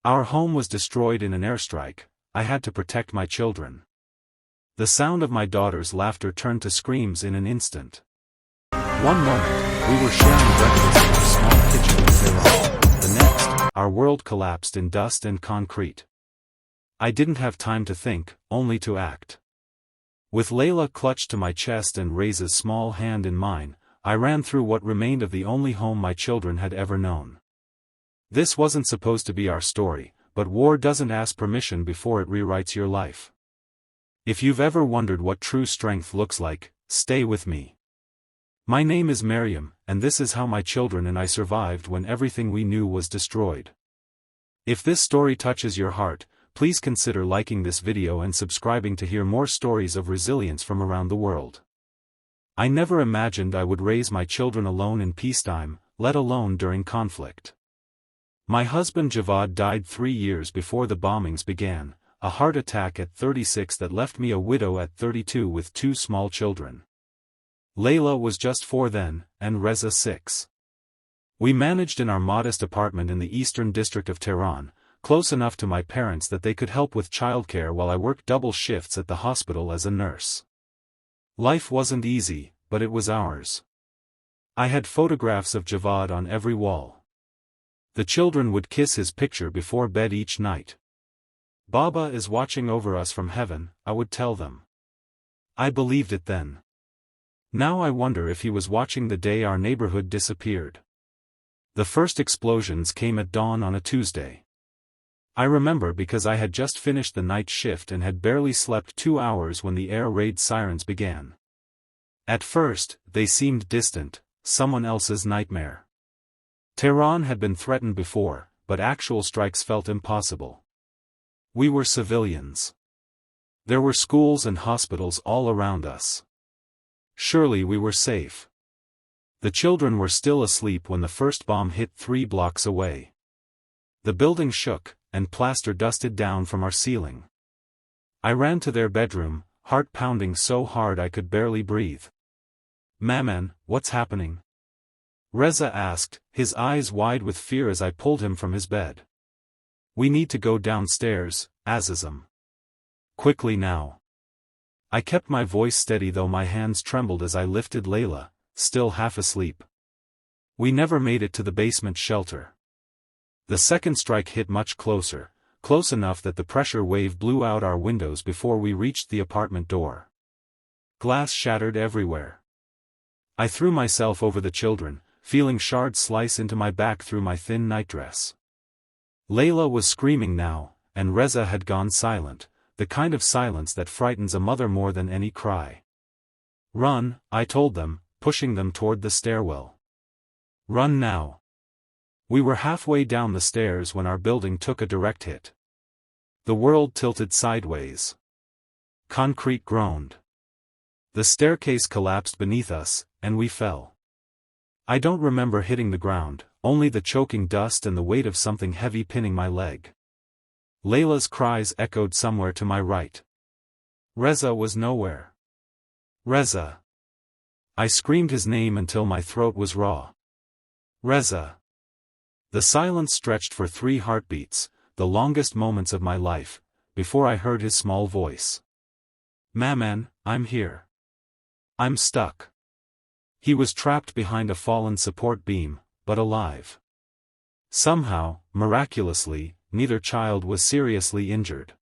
Our home was destroyed in an airstrike. I had to protect my children. The sound of my daughter's laughter turned to screams in an instant. One moment, we were sharing breakfast in our small kitchen in Tehran. The next, our world collapsed in dust and concrete. I didn't have time to think, only to act. With Leila clutched to my chest and Reza's small hand in mine, I ran through what remained of the only home my children had ever known. This wasn't supposed to be our story, but war doesn't ask permission before it rewrites your life. If you've ever wondered what true strength looks like, stay with me. My name is Maryam, and this is how my children and I survived when everything we knew was destroyed. If this story touches your heart, please consider liking this video and subscribing to hear more stories of resilience from around the world. I never imagined I would raise my children alone in peacetime, let alone during conflict. My husband Javad died 3 years before the bombings began, a heart attack at 36 that left me a widow at 32 with 2 small children. Leila was just 4 then, and Reza 6. We managed in our modest apartment in the eastern district of Tehran, close enough to my parents that they could help with childcare while I worked double shifts at the hospital as a nurse. Life wasn't easy, but it was ours. I had photographs of Javad on every wall. The children would kiss his picture before bed each night. Baba is watching over us from heaven, I would tell them. I believed it then. Now I wonder if he was watching the day our neighborhood disappeared. The first explosions came at dawn on a Tuesday. I remember because I had just finished the night shift and had barely slept 2 hours when the air raid sirens began. At first, they seemed distant, someone else's nightmare. Tehran had been threatened before, but actual strikes felt impossible. We were civilians. There were schools and hospitals all around us. Surely we were safe. The children were still asleep when the first bomb hit 3 blocks away. The building shook, and plaster dusted down from our ceiling. I ran to their bedroom, heart pounding so hard I could barely breathe. "Maman, what's happening?" Reza asked, his eyes wide with fear as I pulled him from his bed. "We need to go downstairs, Azizam. Quickly now." I kept my voice steady though my hands trembled as I lifted Leila, still half asleep. We never made it to the basement shelter. The second strike hit much closer, close enough that the pressure wave blew out our windows before we reached the apartment door. Glass shattered everywhere. I threw myself over the children, feeling shards slice into my back through my thin nightdress. Leila was screaming now, and Reza had gone silent, the kind of silence that frightens a mother more than any cry. "Run," I told them, pushing them toward the stairwell. "Run now." We were halfway down the stairs when our building took a direct hit. The world tilted sideways. Concrete groaned. The staircase collapsed beneath us, and we fell. I don't remember hitting the ground, only the choking dust and the weight of something heavy pinning my leg. Leila's cries echoed somewhere to my right. Reza was nowhere. "Reza!" I screamed his name until my throat was raw. "Reza!" The silence stretched for 3 heartbeats, the longest moments of my life, before I heard his small voice. "Maman, I'm here. I'm stuck." He was trapped behind a fallen support beam, but alive. Somehow, miraculously, neither child was seriously injured.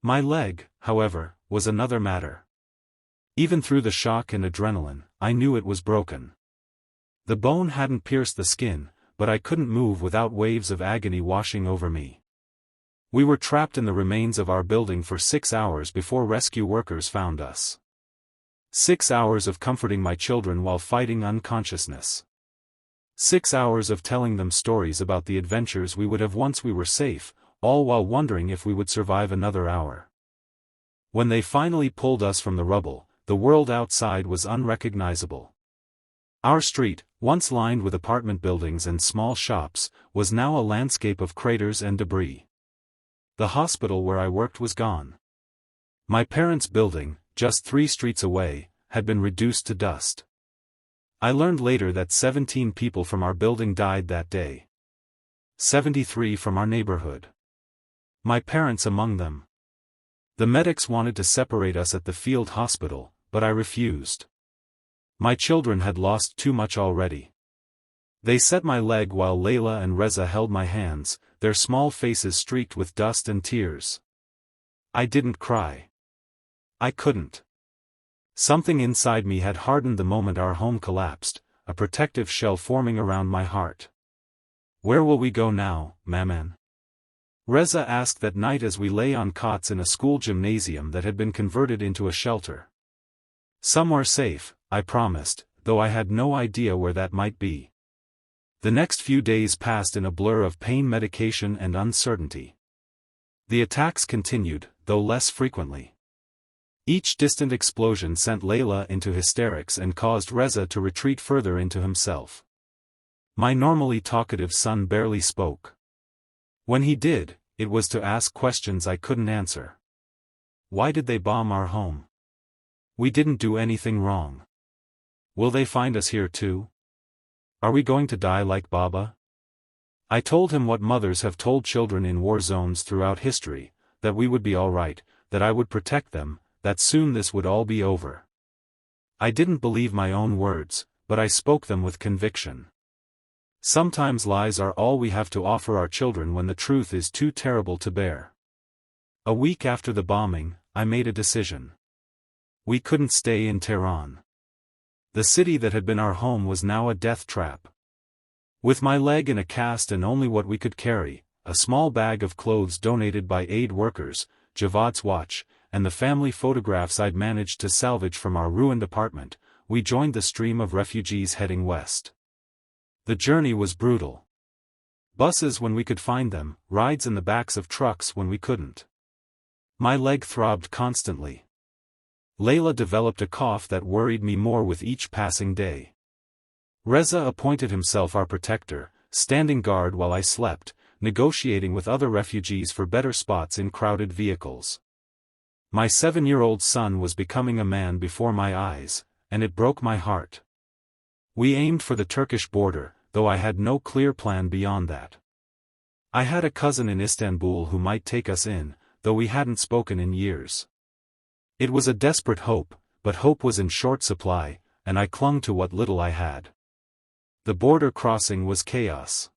My leg, however, was another matter. Even through the shock and adrenaline, I knew it was broken. The bone hadn't pierced the skin, but I couldn't move without waves of agony washing over me. We were trapped in the remains of our building for 6 hours before rescue workers found us. 6 hours of comforting my children while fighting unconsciousness. 6 hours of telling them stories about the adventures we would have once we were safe, all while wondering if we would survive another hour. When they finally pulled us from the rubble, the world outside was unrecognizable. Our street, once lined with apartment buildings and small shops, was now a landscape of craters and debris. The hospital where I worked was gone. My parents' building, just 3 streets away, had been reduced to dust. I learned later that 17 people from our building died that day. 73 from our neighborhood. My parents among them. The medics wanted to separate us at the field hospital, but I refused. My children had lost too much already. They set my leg while Leila and Reza held my hands, their small faces streaked with dust and tears. I didn't cry. I couldn't. Something inside me had hardened the moment our home collapsed, a protective shell forming around my heart. Where will we go now, Maman? Reza asked that night as we lay on cots in a school gymnasium that had been converted into a shelter. Somewhere safe, I promised, though I had no idea where that might be. The next few days passed in a blur of pain medication and uncertainty. The attacks continued, though less frequently. Each distant explosion sent Leila into hysterics and caused Reza to retreat further into himself. My normally talkative son barely spoke. When he did, it was to ask questions I couldn't answer. Why did they bomb our home? We didn't do anything wrong. Will they find us here too? Are we going to die like Baba? I told him what mothers have told children in war zones throughout history, that we would be all right, that I would protect them, that soon this would all be over. I didn't believe my own words, but I spoke them with conviction. Sometimes lies are all we have to offer our children when the truth is too terrible to bear. A week after the bombing, I made a decision. We couldn't stay in Tehran. The city that had been our home was now a death trap. With my leg in a cast and only what we could carry, a small bag of clothes donated by aid workers, Javad's watch, and the family photographs I'd managed to salvage from our ruined apartment, we joined the stream of refugees heading west. The journey was brutal. Buses when we could find them, rides in the backs of trucks when we couldn't. My leg throbbed constantly. Leila developed a cough that worried me more with each passing day. Reza appointed himself our protector, standing guard while I slept, negotiating with other refugees for better spots in crowded vehicles. My 7-year-old son was becoming a man before my eyes, and it broke my heart. We aimed for the Turkish border, though I had no clear plan beyond that. I had a cousin in Istanbul who might take us in, though we hadn't spoken in years. It was a desperate hope, but hope was in short supply, and I clung to what little I had. The border crossing was chaos.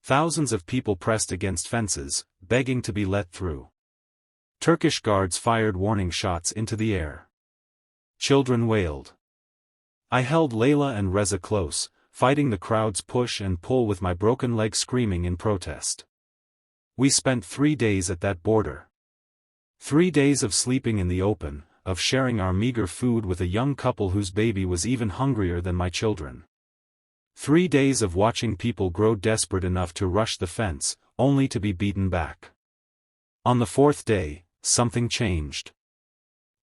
Thousands of people pressed against fences, begging to be let through. Turkish guards fired warning shots into the air. Children wailed. I held Leila and Reza close, fighting the crowd's push and pull with my broken leg screaming in protest. We spent 3 days at that border. 3 days of sleeping in the open, of sharing our meager food with a young couple whose baby was even hungrier than my children. 3 days of watching people grow desperate enough to rush the fence, only to be beaten back. On the 4th day, something changed.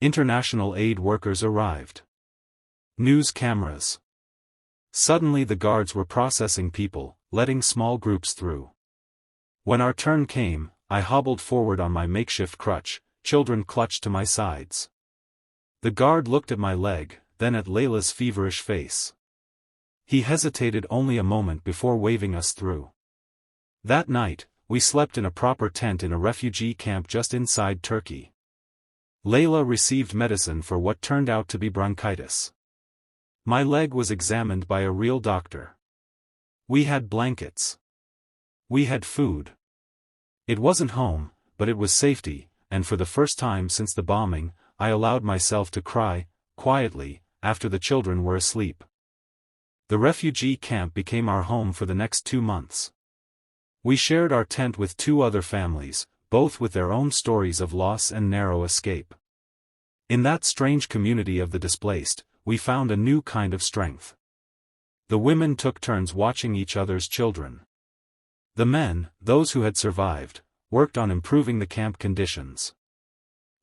International aid workers arrived. News cameras. Suddenly the guards were processing people, letting small groups through. When our turn came, I hobbled forward on my makeshift crutch, children clutched to my sides. The guard looked at my leg, then at Leila's feverish face. He hesitated only a moment before waving us through. That night, we slept in a proper tent in a refugee camp just inside Turkey. Leila received medicine for what turned out to be bronchitis. My leg was examined by a real doctor. We had blankets. We had food. It wasn't home, but it was safety, and for the first time since the bombing, I allowed myself to cry, quietly, after the children were asleep. The refugee camp became our home for the next 2 months. We shared our tent with 2 other families, both with their own stories of loss and narrow escape. In that strange community of the displaced, we found a new kind of strength. The women took turns watching each other's children. The men, those who had survived, worked on improving the camp conditions.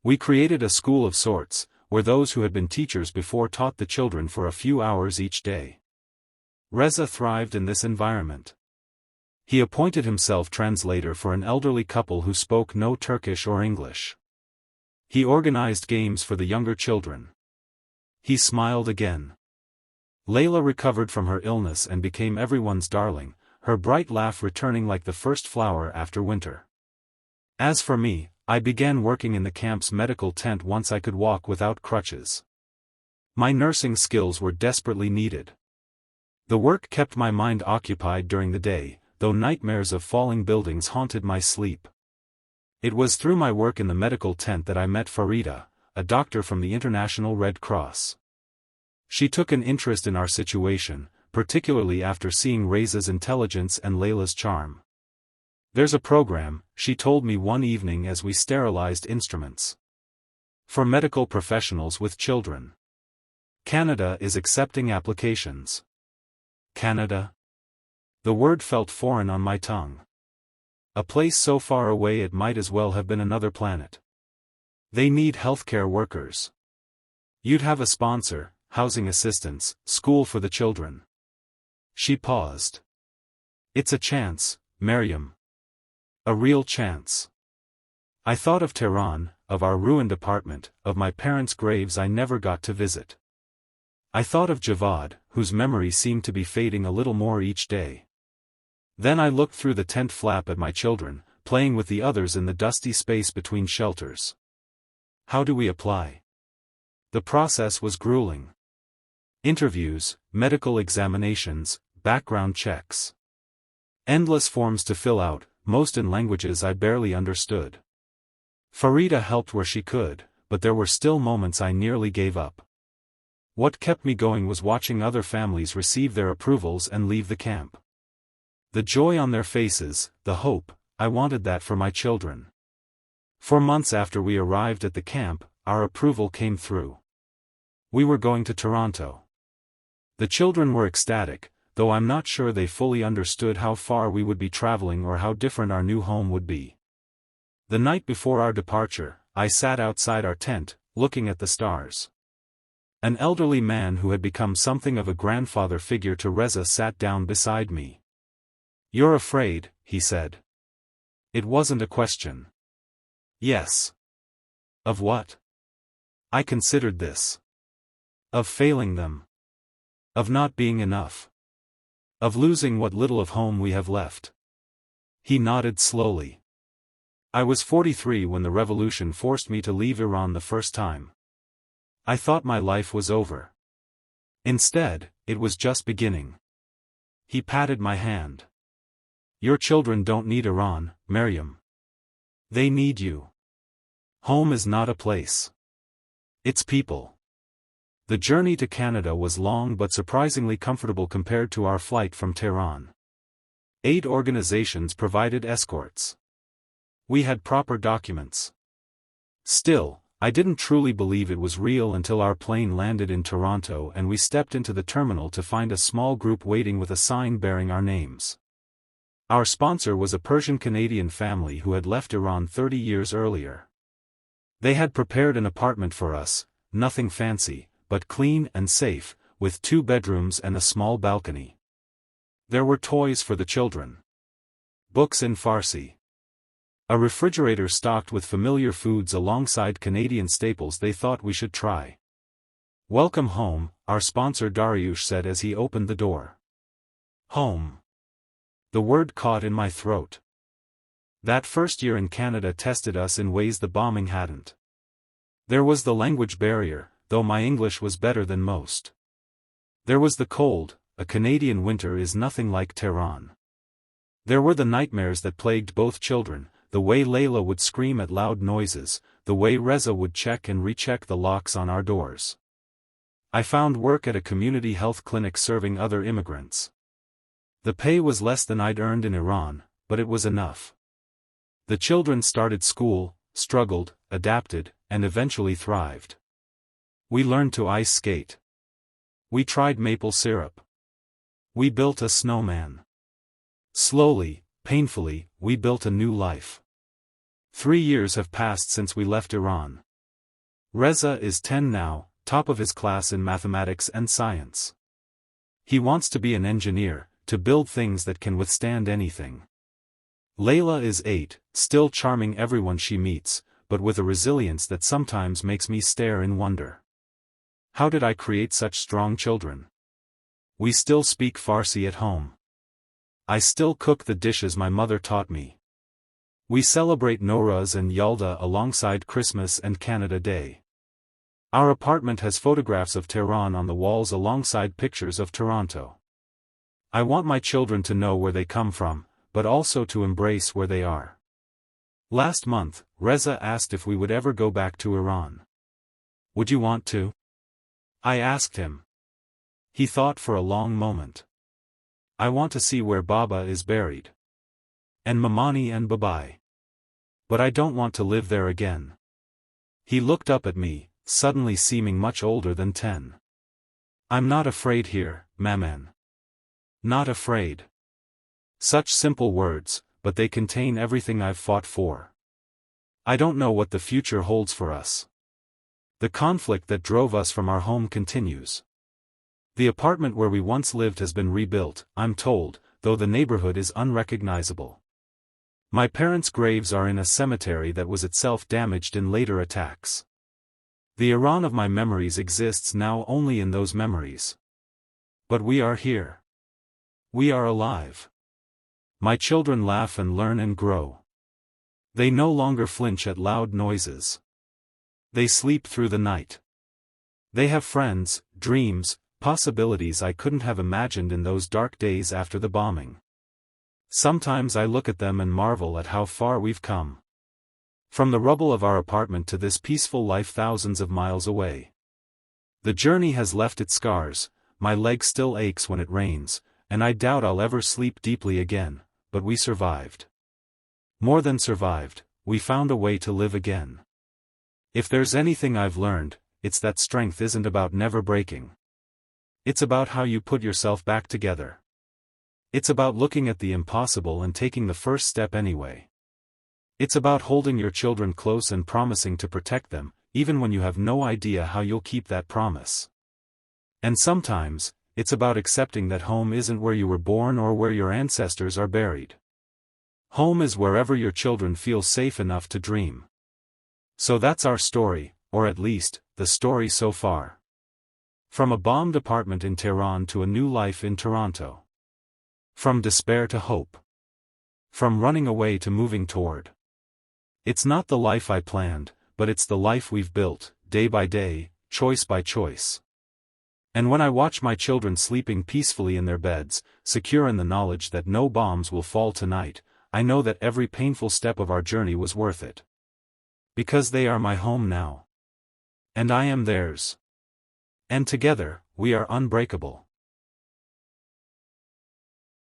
We created a school of sorts, where those who had been teachers before taught the children for a few hours each day. Reza thrived in this environment. He appointed himself translator for an elderly couple who spoke no Turkish or English. He organized games for the younger children. He smiled again. Leila recovered from her illness and became everyone's darling, her bright laugh returning like the first flower after winter. As for me, I began working in the camp's medical tent once I could walk without crutches. My nursing skills were desperately needed. The work kept my mind occupied during the day, though nightmares of falling buildings haunted my sleep. It was through my work in the medical tent that I met Farida, a doctor from the International Red Cross. She took an interest in our situation, particularly after seeing Reza's intelligence and Leila's charm. "There's a program," she told me one evening as we sterilized instruments. "For medical professionals with children. Canada is accepting applications." Canada? The word felt foreign on my tongue. A place so far away it might as well have been another planet. "They need healthcare workers. You'd have a sponsor, housing assistance, school for the children." She paused. "It's a chance, Maryam. A real chance." I thought of Tehran, of our ruined apartment, of my parents' graves I never got to visit. I thought of Javad, whose memory seemed to be fading a little more each day. Then I looked through the tent flap at my children, playing with the others in the dusty space between shelters. How do we apply? The process was grueling. Interviews, medical examinations, background checks. Endless forms to fill out, most in languages I barely understood. Farida helped where she could, but there were still moments I nearly gave up. What kept me going was watching other families receive their approvals and leave the camp. The joy on their faces, the hope, I wanted that for my children. For months after we arrived at the camp, our approval came through. We were going to Toronto. The children were ecstatic, though I'm not sure they fully understood how far we would be traveling or how different our new home would be. The night before our departure, I sat outside our tent, looking at the stars. An elderly man who had become something of a grandfather figure to Reza sat down beside me. "You're afraid," he said. It wasn't a question. Yes. Of what? I considered this. Of failing them. Of not being enough. Of losing what little of home we have left. He nodded slowly. I was 43 when the revolution forced me to leave Iran the first time. I thought my life was over. Instead, it was just beginning. He patted my hand. "Your children don't need Iran, Maryam. They need you. Home is not a place. It's people." The journey to Canada was long but surprisingly comfortable compared to our flight from Tehran. 8 organizations provided escorts. We had proper documents. Still, I didn't truly believe it was real until our plane landed in Toronto and we stepped into the terminal to find a small group waiting with a sign bearing our names. Our sponsor was a Persian-Canadian family who had left Iran 30 years earlier. They had prepared an apartment for us, nothing fancy, but clean and safe, with 2 bedrooms and a small balcony. There were toys for the children. Books in Farsi. A refrigerator stocked with familiar foods alongside Canadian staples they thought we should try. "Welcome home," our sponsor Dariush said as he opened the door. Home. The word caught in my throat. That first year in Canada tested us in ways the bombing hadn't. There was the language barrier, though my English was better than most. There was the cold, a Canadian winter is nothing like Tehran. There were the nightmares that plagued both children, the way Leila would scream at loud noises, the way Reza would check and recheck the locks on our doors. I found work at a community health clinic serving other immigrants. The pay was less than I'd earned in Iran, but it was enough. The children started school, struggled, adapted, and eventually thrived. We learned to ice skate. We tried maple syrup. We built a snowman. Slowly, painfully, we built a new life. 3 years have passed since we left Iran. Reza is 10 now, top of his class in mathematics and science. He wants to be an engineer, to build things that can withstand anything. Leila is 8, still charming everyone she meets, but with a resilience that sometimes makes me stare in wonder. How did I create such strong children? We still speak Farsi at home. I still cook the dishes my mother taught me. We celebrate Nowruz and Yalda alongside Christmas and Canada Day. Our apartment has photographs of Tehran on the walls alongside pictures of Toronto. I want my children to know where they come from, but also to embrace where they are. Last month, Reza asked if we would ever go back to Iran. Would you want to? I asked him. He thought for a long moment. I want to see where Baba is buried. And Mamani and Babai. But I don't want to live there again. He looked up at me, suddenly seeming much older than 10. I'm not afraid here, Maman. Not afraid. Such simple words, but they contain everything I've fought for. I don't know what the future holds for us. The conflict that drove us from our home continues. The apartment where we once lived has been rebuilt, I'm told, though the neighborhood is unrecognizable. My parents' graves are in a cemetery that was itself damaged in later attacks. The Iran of my memories exists now only in those memories. But we are here. We are alive. My children laugh and learn and grow. They no longer flinch at loud noises. They sleep through the night. They have friends, dreams, possibilities I couldn't have imagined in those dark days after the bombing. Sometimes I look at them and marvel at how far we've come. From the rubble of our apartment to this peaceful life thousands of miles away. The journey has left its scars, my leg still aches when it rains, and I doubt I'll ever sleep deeply again, but we survived. More than survived, we found a way to live again. If there's anything I've learned, it's that strength isn't about never breaking. It's about how you put yourself back together. It's about looking at the impossible and taking the first step anyway. It's about holding your children close and promising to protect them, even when you have no idea how you'll keep that promise. And sometimes, it's about accepting that home isn't where you were born or where your ancestors are buried. Home is wherever your children feel safe enough to dream. So that's our story, or at least, the story so far. From a bombed apartment in Tehran to a new life in Toronto. From despair to hope. From running away to moving toward. It's not the life I planned, but it's the life we've built, day by day, choice by choice. And when I watch my children sleeping peacefully in their beds, secure in the knowledge that no bombs will fall tonight, I know that every painful step of our journey was worth it. Because they are my home now. And I am theirs. And together, we are unbreakable.